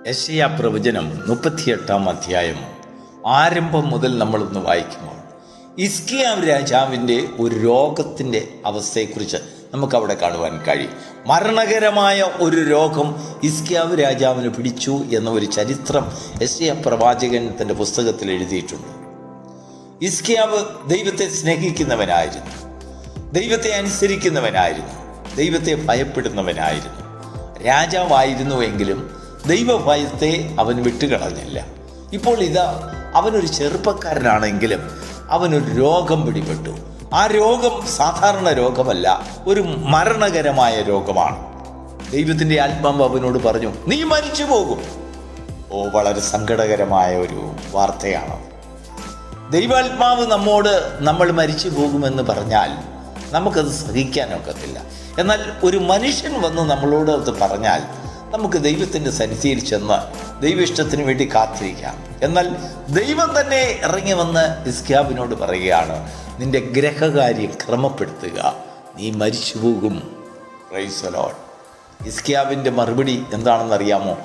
യെശയ്യാ പ്രവചനം 38-ാം അധ്യായം ആരംഭം മുതൽ നമ്മളൊന്ന് വായിക്കുമ്പോൾ ഹിസ്കിയാവ് രാജാവിൻ്റെ ഒരു രോഗത്തിൻ്റെ അവസ്ഥയെക്കുറിച്ച് നമുക്കവിടെ കാണുവാൻ കഴിയും. മരണകരമായ ഒരു രോഗം ഹിസ്കിയാവ് രാജാവിന് പിടിച്ചു എന്ന ഒരു ചരിത്രം യെശയ്യാ പ്രവാചകൻ തൻ്റെ പുസ്തകത്തിൽ എഴുതിയിട്ടുണ്ട്. ഹിസ്കിയാവ് ദൈവത്തെ സ്നേഹിക്കുന്നവനായിരുന്നു, ദൈവത്തെ അനുസരിക്കുന്നവനായിരുന്നു, ദൈവത്തെ ഭയപ്പെടുന്നവനായിരുന്നു. രാജാവായിരുന്നുവെങ്കിലും ദൈവഭയത്തെ അവൻ വിട്ടുകളഞ്ഞില്ല. ഇപ്പോൾ ഇതാ അവനൊരു ചെറുപ്പക്കാരനാണെങ്കിലും അവനൊരു രോഗം പിടിപെട്ടു. ആ രോഗം സാധാരണ രോഗമല്ല, ഒരു മരണകരമായ രോഗമാണ്. ദൈവത്തിൻ്റെ ആത്മാവ് അവനോട് പറഞ്ഞു, നീ മരിച്ചു പോകും. വളരെ സങ്കടകരമായ ഒരു വാർത്തയാണ്. ദൈവാത്മാവ് നമ്മൾ മരിച്ചു പോകുമെന്ന് പറഞ്ഞാൽ നമുക്കത് സഹിക്കാനൊക്കത്തില്ല. എന്നാൽ ഒരു മനുഷ്യൻ വന്ന് നമ്മളോട് അത് പറഞ്ഞാൽ നമുക്ക് ദൈവത്തിൻ്റെ സന്നിധിയിൽ ചെന്ന് ദൈവഇഷ്ടത്തിന് വേണ്ടി കാത്തിരിക്കാം. എന്നാൽ ദൈവം തന്നെ ഇറങ്ങി വന്ന് ഹിസ്കിയാവിനോട് പറയുകയാണ്, നിന്റെ ഗ്രഹകാര്യം ക്രമപ്പെടുത്തുക, നീ മരിച്ചു പോകും. Praise the Lord. ഹിസ്കിയാവിൻ്റെ മറുപടി എന്താണെന്നറിയാമോ?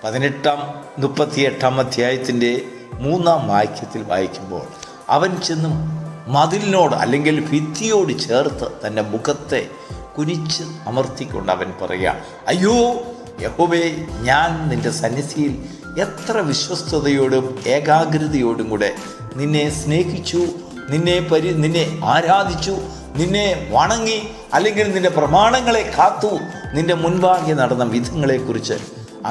38-ാം അധ്യായത്തിൻ്റെ 3-ാം വാക്യത്തിൽ വായിക്കുമ്പോൾ അവൻ ചെന്നും മതിലിനോട് അല്ലെങ്കിൽ ഭിത്തിയോട് ചേർത്ത് തൻ്റെ മുഖത്തെ കുനിച്ച് അമർത്തിക്കൊണ്ട് അവൻ പറയുക, അയ്യോ യഹോവേ, ഞാൻ നിൻ്റെ സന്നിധിയിൽ എത്ര വിശ്വസ്തയോടും ഏകാഗ്രതയോടും കൂടെ നിന്നെ സ്നേഹിച്ചു, നിന്നെ ആരാധിച്ചു, നിന്നെ വണങ്ങി, അല്ലെങ്കിൽ നിൻ്റെ പ്രമാണങ്ങളെ കാത്തു, നിൻ്റെ മുൻപാകെ നടന്ന വിധങ്ങളെക്കുറിച്ച്.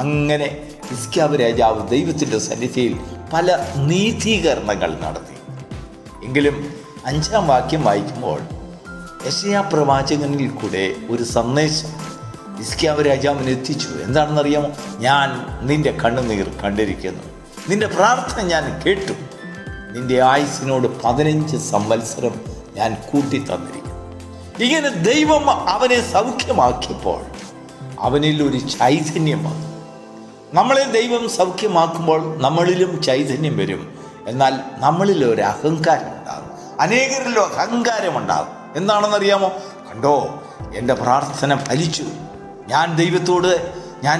അങ്ങനെ ഹിസ്കിയാവ് രാജാവ് ദൈവത്തിൻ്റെ സന്നിധിയിൽ പല നീതീകരണങ്ങൾ നടത്തി. എങ്കിലും 5-ാം വാക്യം വായിക്കുമ്പോൾ യെശയ്യാ പ്രവാചകനിൽ കൂടെ ഒരു സന്ദേശം ഹിസ്കിയാവ് രാജാവിന് എത്തിച്ചു. എന്താണെന്നറിയാമോ? ഞാൻ നിന്റെ കണ്ണുനീർ കണ്ടിരിക്കുന്നു, നിന്റെ പ്രാർത്ഥന ഞാൻ കേട്ടു, നിന്റെ ആയുസ്സിനോട് 15 സംവത്സരം ഞാൻ കൂട്ടി തന്നിരിക്കുന്നു. ഇങ്ങനെ ദൈവം അവനെ സൗഖ്യമാക്കിയപ്പോൾ അവനിൽ ഒരു ചൈതന്യം വന്നു. നമ്മളെ ദൈവം സൗഖ്യമാക്കുമ്പോൾ നമ്മളിലും ചൈതന്യം വരും. എന്നാൽ നമ്മളിൽ ഒരു അഹങ്കാരം ഉണ്ടാകും, അനേകരിലും അഹങ്കാരമുണ്ടാകും. എന്താണെന്നറിയാമോ? കണ്ടോ, എൻ്റെ പ്രാർത്ഥന ഫലിച്ചു, ഞാൻ ദൈവത്തോട്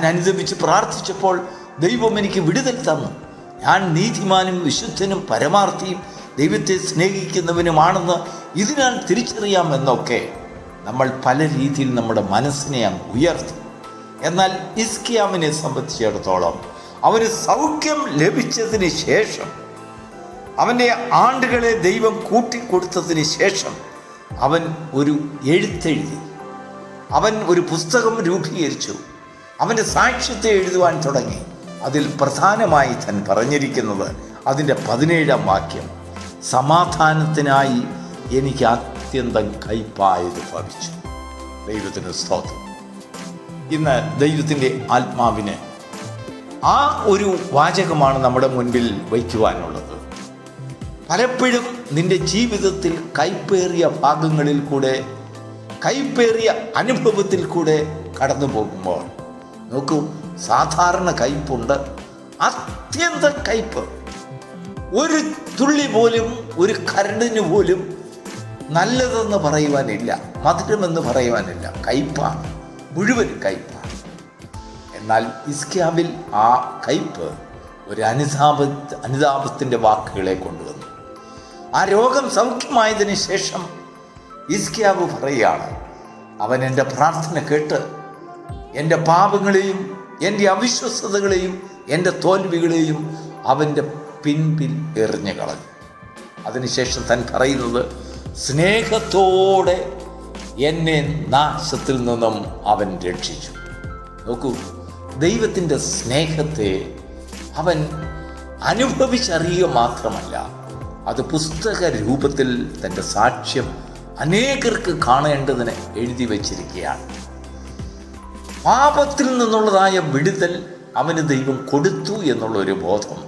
അനുദപിച്ച് പ്രാർത്ഥിച്ചപ്പോൾ ദൈവം എനിക്ക് വിടുതൽ തന്നു, ഞാൻ നീതിമാനും വിശുദ്ധനും പരമാർത്ഥിയും ദൈവത്തെ സ്നേഹിക്കുന്നവനുമാണെന്ന് ഇതിനാൽ തിരിച്ചറിയാമെന്നൊക്കെ നമ്മൾ പല രീതിയിൽ നമ്മുടെ മനസ്സിനെ അങ്ങ് ഉയർത്തും. എന്നാൽ ഹിസ്കിയാവിനെ സംബന്ധിച്ചിടത്തോളം അവന് സൗഖ്യം ലഭിച്ചതിന് ശേഷം, അവൻ്റെ ആണ്ടുകളെ ദൈവം കൂട്ടിക്കൊടുത്തതിന് ശേഷം അവൻ ഒരു എഴുത്തെഴുതി, അവൻ ഒരു പുസ്തകം രൂപീകരിച്ചു, അവൻ്റെ സാക്ഷ്യത്തെ എഴുതുവാൻ തുടങ്ങി. അതിൽ പ്രധാനമായി താൻ പറഞ്ഞിരിക്കുന്നത് അതിൻ്റെ 17-ാം വാക്യം, സമാധാനത്തിനായി എനിക്ക് അത്യന്തം കൈപ്പായത് ഭവിച്ചു. ദൈവത്തിന് സ്തോത്രം. ഇന്ന് ദൈവത്തിൻ്റെ ആത്മാവിന് ആ ഒരു വാചകമാണ് നമ്മുടെ മുൻപിൽ വയ്ക്കുവാനുള്ളത്. പലപ്പോഴും നിന്റെ ജീവിതത്തിൽ കൈപ്പേറിയ ഭാഗങ്ങളിൽ കൂടെ, കൈപ്പേറിയ അനുഭവത്തിൽ കൂടെ കടന്നു പോകുമ്പോൾ നോക്കൂ, സാധാരണ കയ്പുണ്ട്, അത്യന്തം കയ്പ്. ഒരു തുള്ളി പോലും, ഒരു കരടിന് പോലും നല്ലതെന്ന് പറയുവാനില്ല, മധുരമെന്ന് പറയുവാനില്ല. കയ്പാണ്, മുഴുവൻ കയ്പാണ്. എന്നാൽ ഹിസ്കിയാവിൽ ആ കയ്പ് ഒരു അനുതാപത്തിൻ്റെ വാക്കുകളെ കൊണ്ടുവന്നു. ആ രോഗം സൗഖ്യമായതിന് ശേഷം ഹിസ്കിയാവ് പറയുകയാണ്, അവൻ എൻ്റെ പ്രാർത്ഥന കേട്ട് എൻ്റെ പാപങ്ങളെയും എൻ്റെ അവിശ്വസ്തതകളെയും എൻ്റെ തോൽവികളെയും അവൻ്റെ പിൻപിൽ എറിഞ്ഞു കളഞ്ഞു. അതിനുശേഷം താൻ പറയുന്നത്, സ്നേഹത്തോടെ എന്നെ നാശത്തിൽ നിന്നും അവൻ രക്ഷിച്ചു. നോക്കൂ, ദൈവത്തിൻ്റെ സ്നേഹത്തെ അവൻ അനുഭവിച്ചറിയുക മാത്രമല്ല, അത് പുസ്തക രൂപത്തിൽ തൻ്റെ സാക്ഷ്യം അനേകർക്ക് കാണേണ്ടതിന് എഴുതി വച്ചിരിക്കുകയാണ്. പാപത്തിൽ നിന്നുള്ളതായ വിടുതൽ അവന് ദൈവം കൊടുത്തു എന്നുള്ളൊരു ബോധം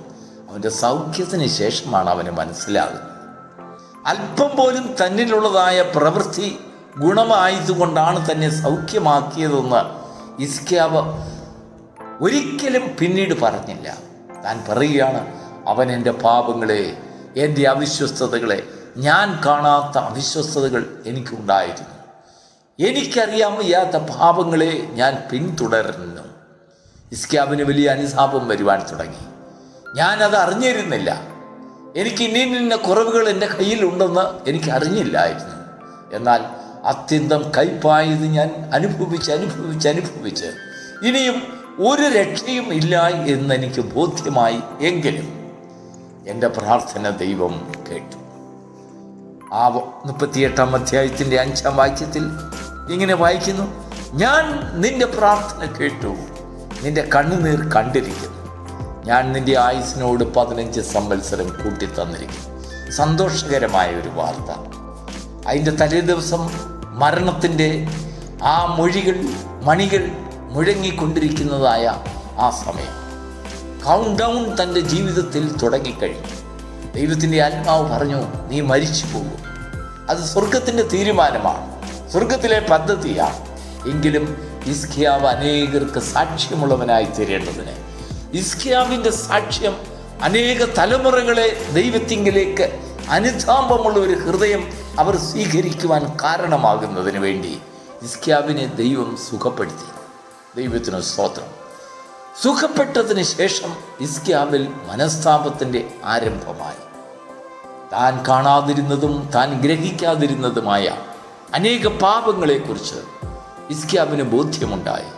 അവൻ്റെ സൗഖ്യത്തിന് ശേഷമാണ് അവന് മനസ്സിലാകുന്നത്. അല്പം പോലും തന്നിലുള്ളതായ പ്രവൃത്തി ഗുണമായതുകൊണ്ടാണ് തന്നെ സൗഖ്യമാക്കിയതെന്ന് ഹിസ്കിയാവ് ഒരിക്കലും പിന്നീട് പറഞ്ഞില്ല. താൻ പറയുകയാണ്, അവൻ എൻ്റെ പാപങ്ങളെ, എൻ്റെ അവിശ്വസ്തതകളെ, ഞാൻ കാണാത്ത അവിശ്വസ്തതകൾ എനിക്കുണ്ടായിരുന്നു, എനിക്കറിയാൻ വയ്യാത്ത പാപങ്ങളെ ഞാൻ പിന്തുടരുന്നു. ഹിസ്കിയാവിന് വലിയ അനുതാപം വരുവാൻ തുടങ്ങി. ഞാനത് അറിഞ്ഞിരുന്നില്ല. എനിക്ക് ഇന്ന കുറവുകൾ എൻ്റെ കയ്യിലുണ്ടെന്ന് എനിക്ക് അറിഞ്ഞില്ലായിരുന്നു. എന്നാൽ അത്യന്തം കയ്പായത് ഞാൻ അനുഭവിച്ച് ഇനിയും ഒരു രക്ഷയും ഇല്ല എന്നെനിക്ക് ബോധ്യമായി. എങ്കിലും എൻ്റെ പ്രാർത്ഥന ദൈവം കേട്ടു. ആ 38-ാം അധ്യായത്തിൻ്റെ 5-ാം വാക്യത്തിൽ ഇങ്ങനെ വായിക്കുന്നു: ഞാൻ നിന്റെ പ്രാർത്ഥന കേട്ടു, നിന്റെ കണ്ണുനീർ കണ്ടിരിക്കുന്നു. ഞാൻ നിന്റെ ആയുസിനോട് 15 സംവത്സരം കൂട്ടിത്തന്നിരിക്കുന്നു. സന്തോഷകരമായ ഒരു വാർത്ത. അതിൻ്റെ തലേ ദിവസം മരണത്തിൻ്റെ ആ മണികൾ മുഴങ്ങിക്കൊണ്ടിരിക്കുന്നതായ ആ സമയം കൗണ്ട് ഡൗൺ തൻ്റെ ജീവിതത്തിൽ തുടങ്ങിക്കഴിഞ്ഞു. ദൈവത്തിൻ്റെ ആത്മാവ് പറഞ്ഞു, നീ മരിച്ചു പോകും. അത് സ്വർഗത്തിൻ്റെ തീരുമാനമാണ്, സ്വർഗത്തിലെ പദ്ധതിയാണ്. എങ്കിലും ഹിസ്കിയാവ് അനേകർക്ക് സാക്ഷ്യമുള്ളവനായി തീരേണ്ടതിന് ഹിസ്കിയാവിൻ്റെ സാക്ഷ്യം അനേക തലമുറകളെ ദൈവത്തിങ്കിലേക്ക് അനുതാപമുള്ള ഒരു ഹൃദയം അവർ സ്വീകരിക്കുവാൻ കാരണമാകുന്നതിന് വേണ്ടി ഹിസ്കിയാവിനെ ദൈവം സുഖപ്പെടുത്തി. ദൈവത്തിന് സ്തോത്രം. സുഖപ്പെട്ടതിന് ശേഷം ഹിസ്കിയാവിൽ മനസ്താപത്തിൻ്റെ ആരംഭമായി. താൻ കാണാതിരുന്നതും താൻ ഗ്രഹിക്കാതിരുന്നതുമായ അനേക പാപങ്ങളെക്കുറിച്ച് ഹിസ്കിയാവിന് ബോധ്യമുണ്ടായി.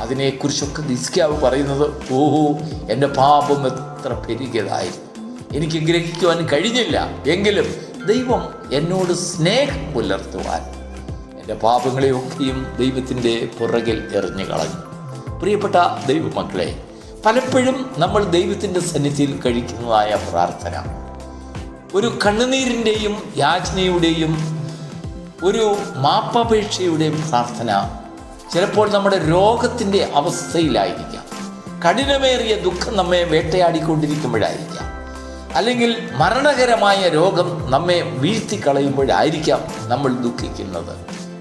അതിനെക്കുറിച്ചൊക്കെ ഹിസ്കിയാവ് പറയുന്നത്, ഓഹോ, എൻ്റെ പാപം എത്ര പെരുകിയതായിരുന്നു, എനിക്ക് ഗ്രഹിക്കുവാൻ കഴിഞ്ഞില്ല. എങ്കിലും ദൈവം എന്നോട് സ്നേഹം പുലർത്തുവാൻ എൻ്റെ പാപങ്ങളെയൊക്കെയും ദൈവത്തിൻ്റെ പുറകിൽ എറിഞ്ഞു കളഞ്ഞു. പ്രിയപ്പെട്ട ദൈവമക്കളെ, പലപ്പോഴും നമ്മൾ ദൈവത്തിൻ്റെ സന്നിധിയിൽ കഴിക്കുന്നതായ പ്രാർത്ഥന ഒരു കണ്ണുനീരിൻ്റെയും യാചനയുടെയും ഒരു മാപ്പപേക്ഷയുടെയും പ്രാർത്ഥന ചിലപ്പോൾ നമ്മുടെ രോഗത്തിൻ്റെ അവസ്ഥയിലായിരിക്കാം, കഠിനമേറിയ ദുഃഖം നമ്മെ വേട്ടയാടിക്കൊണ്ടിരിക്കുമ്പോഴായിരിക്കാം, അല്ലെങ്കിൽ മരണകരമായ രോഗം നമ്മെ വീഴ്ത്തിക്കളയുമ്പോഴായിരിക്കാം നമ്മൾ ദുഃഖിക്കുന്നത്.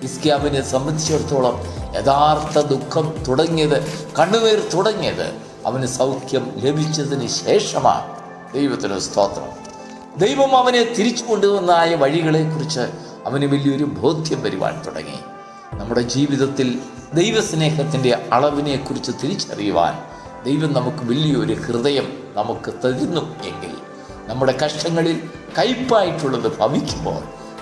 ഹിസ്കിയാവിനെ സംബന്ധിച്ചിടത്തോളം യഥാർത്ഥ ദുഃഖം തുടങ്ങിയത്, കണ്ണുനീർ തുടങ്ങിയത് അവന് സൗഖ്യം ലഭിച്ചതിന് ശേഷമാണ്. ദൈവത്തിന് സ്തോത്രം. ദൈവം അവനെ തിരിച്ചു കൊണ്ടുവന്നായ വഴികളെക്കുറിച്ച് അവന് വലിയൊരു ബോധ്യം വരുവാൻ തുടങ്ങി. നമ്മുടെ ജീവിതത്തിൽ ദൈവസ്നേഹത്തിൻ്റെ അളവിനെക്കുറിച്ച് തിരിച്ചറിയുവാൻ ദൈവം നമുക്ക് വലിയൊരു ഹൃദയം നമുക്ക് തരുന്നു എങ്കിൽ, നമ്മുടെ കഷ്ടങ്ങളിൽ കയ്പായിട്ടുള്ളത് ഭവിക്കുമ്പോൾ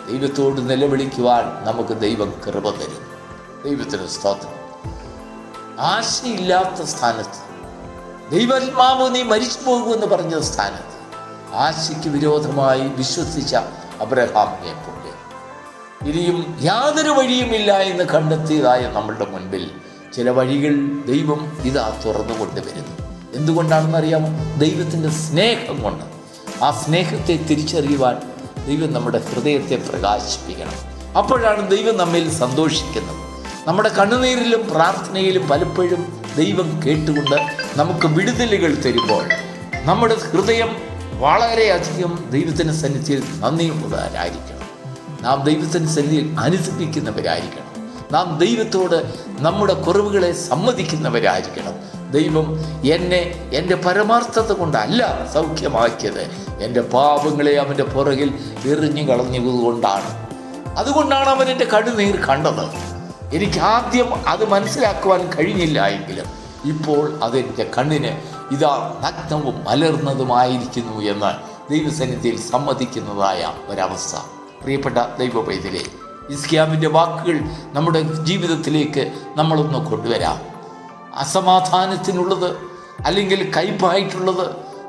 ദൈവത്തോട് നിലവിളിക്കുവാൻ നമുക്ക് ദൈവം കൃപ തരും. ദൈവത്തിന് സ്തോത്രം. ആശയില്ലാത്ത സ്ഥാനത്ത്, ദൈവാത്മാവ് നീ മരിച്ചു പോകുമെന്ന് പറഞ്ഞ സ്ഥാനത്ത് ആശയ്ക്ക് വിരോധമായി വിശ്വസിച്ച അബ്രഹാമിനെ പോലെ ഇനിയും യാതൊരു വഴിയുമില്ല എന്ന് കണ്ടെത്തിയതായ നമ്മളുടെ മുൻപിൽ ചില വഴികൾ ദൈവം ഇതാ തുറന്നു കൊണ്ടുവരുന്നു. എന്തുകൊണ്ടാണെന്നറിയാമോ? ദൈവത്തിൻ്റെ സ്നേഹം കൊണ്ട്. ആ സ്നേഹത്തെ തിരിച്ചറിയുവാൻ ദൈവം നമ്മുടെ ഹൃദയത്തെ പ്രകാശിപ്പിക്കണം. അപ്പോഴാണ് ദൈവം നമ്മിൽ സന്തോഷിക്കുന്നത്. നമ്മുടെ കണ്ണുനീരിലും പ്രാർത്ഥനയിലും പലപ്പോഴും ദൈവം കേട്ടുകൊണ്ട് നമുക്ക് വിടുതലുകൾ തരുമ്പോൾ നമ്മുടെ ഹൃദയം വളരെയധികം ദൈവത്തിൻ്റെ സന്നിധിയിൽ നന്ദിയുള്ളവരായിരിക്കണം. നാം ദൈവത്തിൻ്റെ സന്നിധിയിൽ അനുസരിക്കുന്നവരായിരിക്കണം. നാം ദൈവത്തോട് നമ്മുടെ കുറവുകളെ സമ്മതിക്കുന്നവരായിരിക്കണം. ദൈവം എന്നെ എൻ്റെ പരമാർത്ഥത കൊണ്ടല്ല സൗഖ്യമാക്കിയത്, എൻ്റെ പാപങ്ങളെ അവൻ്റെ പുറകിൽ എറിഞ്ഞു കളഞ്ഞതുകൊണ്ടാണ്. അതുകൊണ്ടാണ് അവൻ എൻ്റെ കണ്ണുനീർ കണ്ടത്. എനിക്ക് ആദ്യം അത് മനസ്സിലാക്കുവാൻ കഴിഞ്ഞില്ല എങ്കിലും ഇപ്പോൾ അതെൻ്റെ കണ്ണിന് ഇതാ നഗ്നവും മലർന്നതുമായിരിക്കുന്നു എന്ന് ദൈവസന്നിധിയിൽ സമ്മതിക്കുന്നതായ ഒരവസ്ഥ. പ്രിയപ്പെട്ട ദൈവ പൈതലേ, ഹിസ്കിയാവിൻ്റെ വാക്കുകൾ നമ്മുടെ ജീവിതത്തിലേക്ക് നമ്മളൊന്ന് കൊണ്ടുവരാം. അസമാധാനത്തിനുള്ളത് അല്ലെങ്കിൽ കയ്പായിട്ടുള്ളത്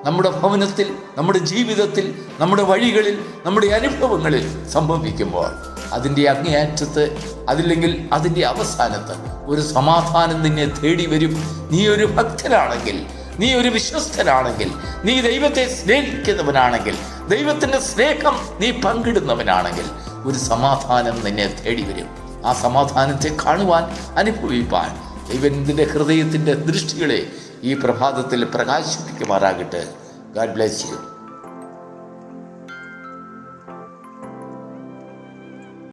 നമ്മുടെ ഭവനത്തിൽ, നമ്മുടെ ജീവിതത്തിൽ, നമ്മുടെ വഴികളിൽ, നമ്മുടെ അനുഭവങ്ങളിൽ സംഭവിക്കുമ്പോൾ അതിൻ്റെ അങ്ങേയറ്റത്ത്, അതില്ലെങ്കിൽ അതിൻ്റെ അവസാനത്ത് ഒരു സമാധാനം നിന്നെ തേടി വരും. നീ ഒരു ഭക്തനാണെങ്കിൽ, നീ ഒരു വിശ്വസ്തനാണെങ്കിൽ, നീ ദൈവത്തെ സ്നേഹിക്കുന്നവനാണെങ്കിൽ, ദൈവത്തിൻ്റെ സ്നേഹം നീ പങ്കിടുന്നവനാണെങ്കിൽ ഒരു സമാധാനം നിന്നെ തേടി വരും. ആ സമാധാനത്തെ കാണുവാൻ, അനുഭവിപ്പാൻ ദൈവം നിന്റെ ഹൃദയത്തിൻ്റെ ദൃഷ്ടികളെ ഈ പ്രഭാതത്തിൽ പ്രകാശിപ്പിക്കുമാറാകട്ടെ. God bless you.